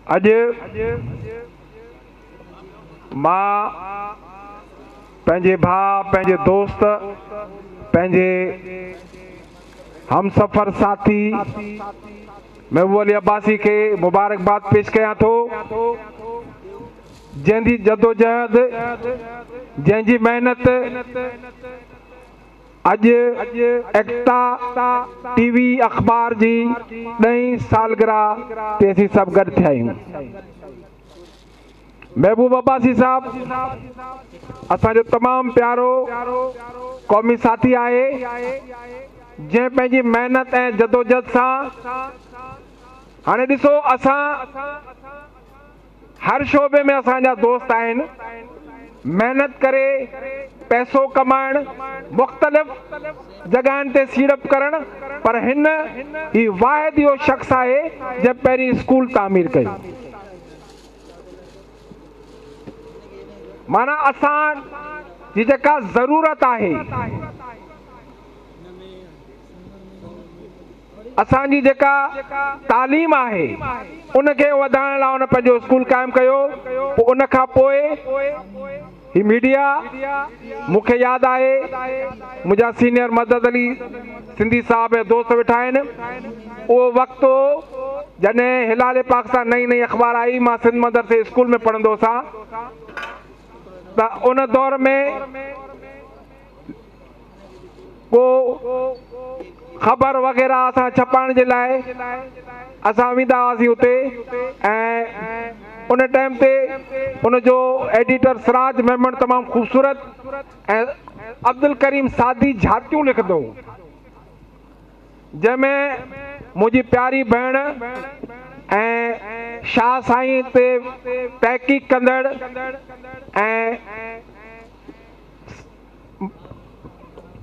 अज मां पंहिंजे भाउ पंहिंजे दोस्त पंहिंजे हमसफ़र साथी महबूब अली अब्बासी के मुबारकबाद पेश कयां थो, जंहिंजी जदोजहद जंहिंजी मेहनत अज एक्टा टीवी अखबार जी 10वीं सालगिरह ते असीं सभु गॾु थिया आहियूं। महबूब अब्बासी साहब असांजो तमामु प्यारो क़ौमी साथी आहे, जंहिं पंहिंजी मेहनत ऐं जदोजहद सां हाणे ॾिसो असां हर शोबे में असांजा दोस्त आहिनि, मेहनत करे पैसो कमाइण मुख़्तलिफ़ जॻहियुनि ते सीड़प करण, पर हिन ही वाहिद इहो शख़्स आहे जंहिं पहिरीं स्कूल तामीर कई। माना असां जी जेका ज़रूरत आहे, असांजी जेका तालीम आहे उनखे वधाइण लाइ उन पंहिंजो स्कूल क़ाइमु कयो। पोइ उन खां पोइ ही मीडिया मूंखे यादि आहे मुंहिंजा सीनियर मदद अली सिंधी साहब ऐं दोस्त वेठा आहिनि, उहो वक़्तु हो जॾहिं हिलाल पाकिस्तान नई नई अख़बार आई, मां सिंध मदरसे स्कूल में पढ़ंदो हुअसि, त उन दौर में को ख़बर वग़ैरह असां छपाइण जे लाइ असां वेंदा हुआसीं उते, ऐं उन टाइम ते उनजो एडिटर सिराज मेमन तमामु ख़ूबसूरत ऐं अब्दुल करीम सादी झातियूं लिखंदो, जंहिंमें मुंहिंजी प्यारी भेण ऐं शाह साईं ते तहक़ीक़ कंदड़ ऐं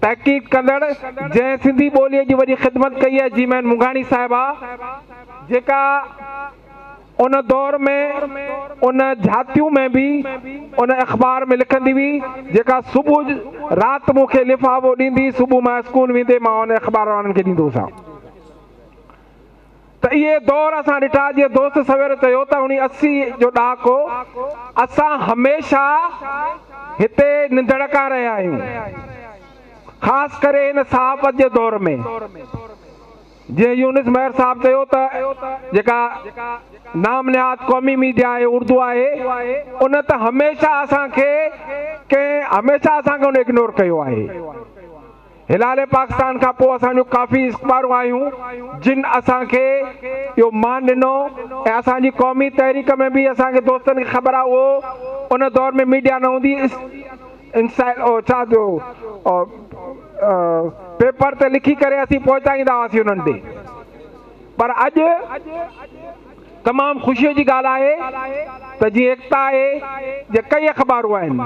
तहक़ीक़ कंदड़ जंहिं सिंधी ॿोलीअ जी वॾी ख़िदमत कई आहे, जीमैन मुंघाणी साहिबा, जेका उन दौर में उन झातियूं में बि उन अख़बार में लिखंदी हुई, जेका सुबुह राति मूंखे लिफ़ाफ़ो ॾींदी, सुबुह मां स्कूल वेंदे मां उन अख़बार वारनि खे ॾींदो हुअसि। त इहे दौर असां ॾिठा, जीअं दोस्त सवेर चयो त 1980 जो ॾहाको असां हमेशह हिते निंदड़का रहिया आहियूं, ख़ासि करे हिन सहाफ़त जे दौर में। जीअं यूनिस महर साहब चयो त जेका नाम निहाद क़ौमी मीडिया आहे, उर्दू आहे, उन त हमेशह असांखे उन इग्नोर कयो आहे। हिलाल पाकिस्तान खां पोइ असांजो काफ़ी अख़बारूं आहियूं जिन असांखे इहो मान ॾिनो, ऐं असांजी क़ौमी तहरीक में बि असांखे दोस्तनि खे ख़बर आहे उहो उन दौर में मीडिया न हूंदी, छा थियो पेपर ते लिखी करे असीं पहुचाईंदा हुआसीं उन्हनि ॾे। पर अॼु तमामु ख़ुशीअ जी ॻाल्हि आहे त जीअं एकता आहे, जे कई अख़बारूं आहिनि,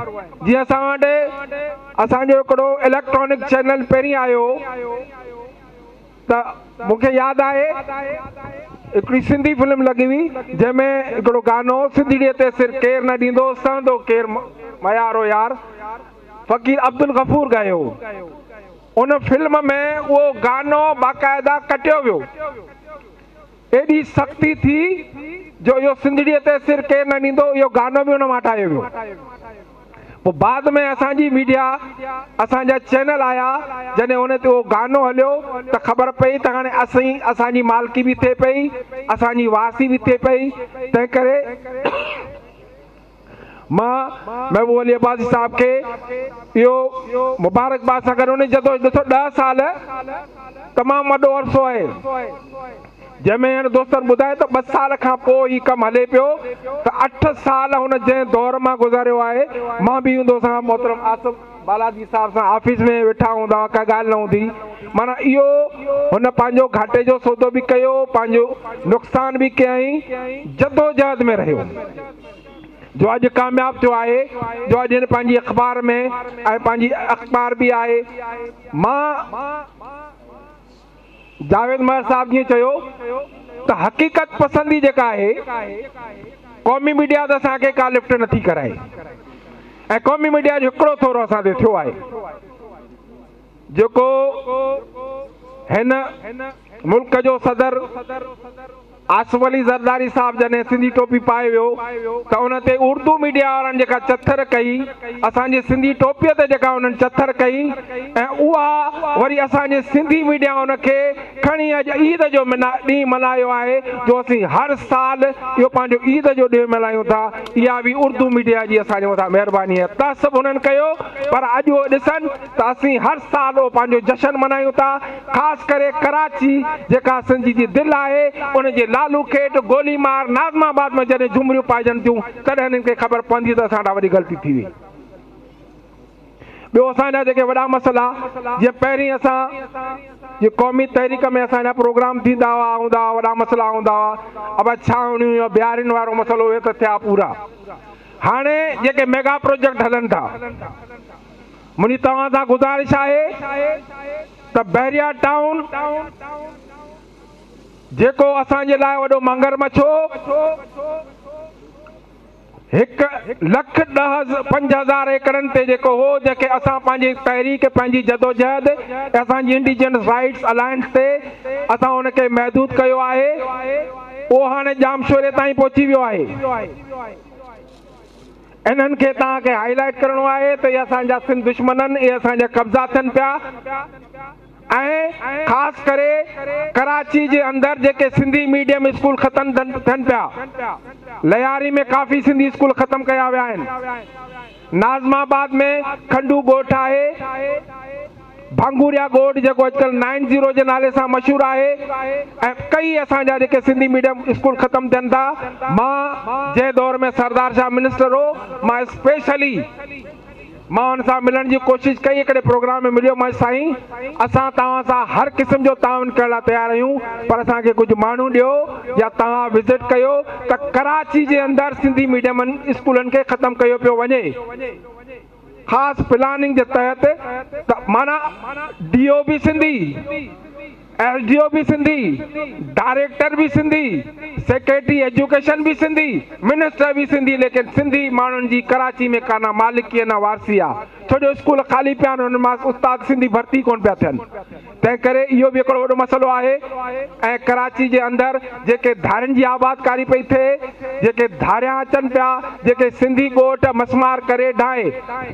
जीअं असां वटि असांजो हिकिड़ो इलेक्ट्रॉनिक चैनल पहिरीं आयो, त मूंखे यादि आहे हिकिड़ी सिंधी फिल्म लॻी हुई जंहिंमें हिकिड़ो गानो सिंधड़ीअ ते सिर केरु न ॾींदो सहंदो केरु मयारो यार, फ़क़ीर अब्दुल गफ़ूर ॻायो। उन फिल्म में उहो गानो बाक़ाइदा कटियो वियो, एॾी सख़्ती थी जो इहो सिंधड़ीअ ते सिर केरु न ॾींदो, इहो गानो बि उन मां हटायो वियो। पोइ बाद में असांजी मीडिया असांजा चैनल आया, जॾहिं उन ते उहो गानो हलियो त ख़बर पई त हाणे असांजी मालिकी बि थिए पई, असांजी वारसी बि थिए पई। तंहिं करे मां महबूब अली अब्बासी साहब खे इहो मुबारकबाद सां गॾु उन जदो ॾिसो 10 साल तमामु वॾो अरसो आहे, जंहिंमें हाणे दोस्तनि ॿुधाए त 2 साल खां पोइ ही कमु हले पियो, त 8 साल हुन जंहिं दौर मां गुज़ारियो आहे। मां बि हूंदो सां मोहतरम आसिफ बालाजी साहब सां ऑफिस में वेठा हूंदा, का ॻाल्हि न हूंदी। माना इहो हुन पंहिंजो घाटे जो सौदो बि कयो, पंहिंजो नुक़सान बि कयईं, जदोजहद में रहियो, जो अॼु कामयाबु थियो आहे, जो अॼु हिन पंहिंजी अख़बार में ऐं पंहिंजी अख़बार बि आहे। मां जावेद महर साहब जीअं चयो त हक़ीक़त पसंदी जेका आहे, क़ौमी मीडिया त असांखे का लिफ्ट नथी कराए, ऐं क़ौमी मीडिया जो हिकिड़ो थोरो असां ते थियो आहे, जेको हिन मुल्क जो सदर आसिफ अली ज़रदारी साहब जॾहिं सिंधी टोपी पाए वियो त उन ते उर्दू मीडिया वारनि जेका चथर कई असांजे सिंधी टोपीअ ते जेका उन्हनि चथर कई ऐं उहा वरी असांजे सिंधी मीडिया उनखे खणी अॼु ईद जो ॾींहुं मल्हायो आहे जो असीं हर साल इहो पंहिंजो ईद जो ॾींहुं मल्हायूं था। इहा बि उर्दू मीडिया जी असांजे मथां महिरबानी आहे। तसब उन्हनि कयो पर अॼु उहो ॾिसनि त असीं हर साल उहो पंहिंजो जशन मल्हायूं था। ख़ासि करे कराची जेका सिंधी जी दिलि आहे उनजे लालू खेट गोली मार नाज़माबाद में जॾहिं झुमरियूं पाइजनि थियूं तॾहिं हिननि खे ख़बर पवंदी त असां वॾी ग़लती थी वई। ॿियो असांजा जेके वॾा मसइला जीअं पहिरीं असां जे क़ौमी तहरीक में असांजा प्रोग्राम थींदा हुआ वॾा मसइला हूंदा हुआ अब छावणियूं या बिहारियुनि वारो मसइलो उहे त थिया पूरा। हाणे जेके मेगा प्रोजेक्ट हलनि था मुंहिंजी तव्हां सां गुज़ारिश आहे त बहरिया टाउन जेको असांजे लाइ वॾो मगरमच्छ हो 1,10,5,000 एकड़नि ते जेको हो जेके असां पंहिंजी तहरीक पंहिंजी जदोजहद असांजी इंडिजिनस राइट्स अलायंस ते असां उनखे महदूद कयो आहे उहो हाणे जामशोरे ताईं पहुची वियो आहे। इन्हनि खे तव्हांखे हाईलाइट करिणो आहे त इहे असांजा सिंध दुश्मननि इहे असांजा कब्ज़ा थियनि पिया ऐं ख़ासि करे कराची जे अंदरि जेके सिंधी मीडियम स्कूल ख़तम थियनि पिया लयारी में काफ़ी सिंधी स्कूल ख़तम कया विया आहिनि। नाज़माबाद में खंडू ॻोठ आहे भांगुरिया ॻोठ जेको अॼुकल्ह 90 जे नाले सां मशहूरु आहे ऐं कई असांजा जेके सिंधी मीडियम स्कूल ख़तम थियनि था। मां जंहिं दौर में सरदार शाह मिनिस्टर हो मां स्पेशली मां हुन सां मिलण जी कोशिशि कई हिकिड़े प्रोग्राम में मिलियो मां साईं असां तव्हां सां हर क़िस्म जो ताउन करण लाइ तयारु आहियूं पर असांखे कुझु माण्हू ॾियो या तव्हां विज़िट कयो त कराची जे अंदरि सिंधी मीडियम स्कूलनि खे ख़तमु कयो पियो वञे। ख़ासि प्लानिंग जे तहत त माना DO बि सिंधी LDO भी सिंधी डायरेक्टर भी सिंधी सेक्रेटरी एजुकेशन भी सिंधी मिनिस्टर भी सिंधी लेकिन सिंधी माण्हुनि जी कराची में काना मालिकी न वारसी आहे छो जो स्कूल खाली पिया आहिनि हुन मां उस्ताद सिंधी भर्ती कोन पिया थियनि तंहिं करे इहो बि हिकिड़ो वॾो मसइलो आहे। ऐं कराची जे अंदरि जेके धारियुनि जी आबादकारी पई थिए जेके धारियां अचनि पिया जेके सिंधी ॻोठ मसमार करे ढाहे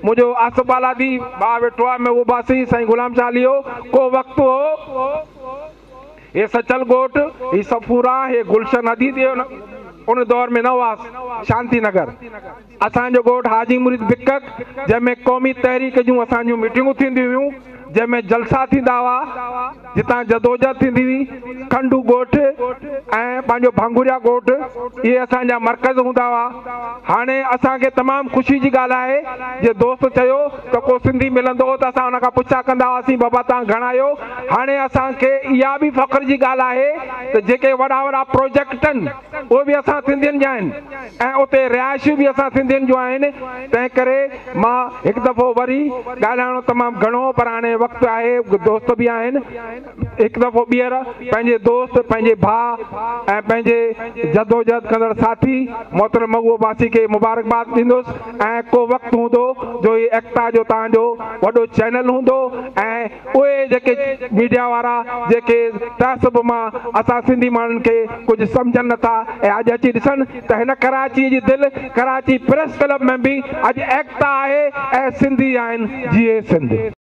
मुंहिंजो आसिफ बालादी भाउ वेठो आहे मैं वो बासी साईं गुलाम चालीहो को वक़्तु हो ये सचल ॻोठ ही सफूरा हे गुलशन हदीद उन दौर में न हुआ शांति नगर असांजो ॻोठ हाजी मुरीद बिकक जंहिंमें क़ौमी तहरीक जूं असांजूं मीटिंगूं थींदियूं हुयूं जंहिंमें जलसा थींदा हुआ जितां जदोजहद थींदी हुई खंडू ॻोठ ऐं पंहिंजो भांगुरिया ॻोठ इहे असांजा मर्कज़ हूंदा हुआ। हाणे असांखे तमामु ख़ुशी जी ॻाल्हि आहे जे दोस्त चयो त को सिंधी मिलंदो हो त असां हुन खां पुछा कंदा हुआसीं बाबा तव्हां घणा आहियो। हाणे असांखे इहा बि फ़ख्र जी ॻाल्हि आहे त जेके वॾा वॾा प्रोजेक्ट आहिनि उहे बि असां सिंधियुनि जा आहिनि ऐं उते रिहाइशूं बि असां सिंधियुनि जूं आहिनि। तंहिं करे मां हिकु दफ़ो वरी ॻाल्हाइणो तमामु घणो पर हाणे वक़्तु आहे दोस्त बि आहिनि हिकु दफ़ो ॿीहर पंहिंजे दोस्त पंहिंजे भाउ ऐं पंहिंजे जदोजहद कंदड़ साथी मोहतरम महबूब बासी खे मुबारकबाद ॾींदुसि ऐं को वक़्तु हूंदो जो इहे एकता जो तव्हांजो वॾो चैनल हूंदो ऐं उहे जेके मीडिया वारा जेके तहसब मां असां सिंधी माण्हुनि खे कुझु सम्झनि नथा ऐं अॼु अची ॾिसनि त हिन कराची जी दिलि कराची प्रेस क्लब में बि अॼु एकता आहे ऐं सिंधी आहिनि जीए सिंध।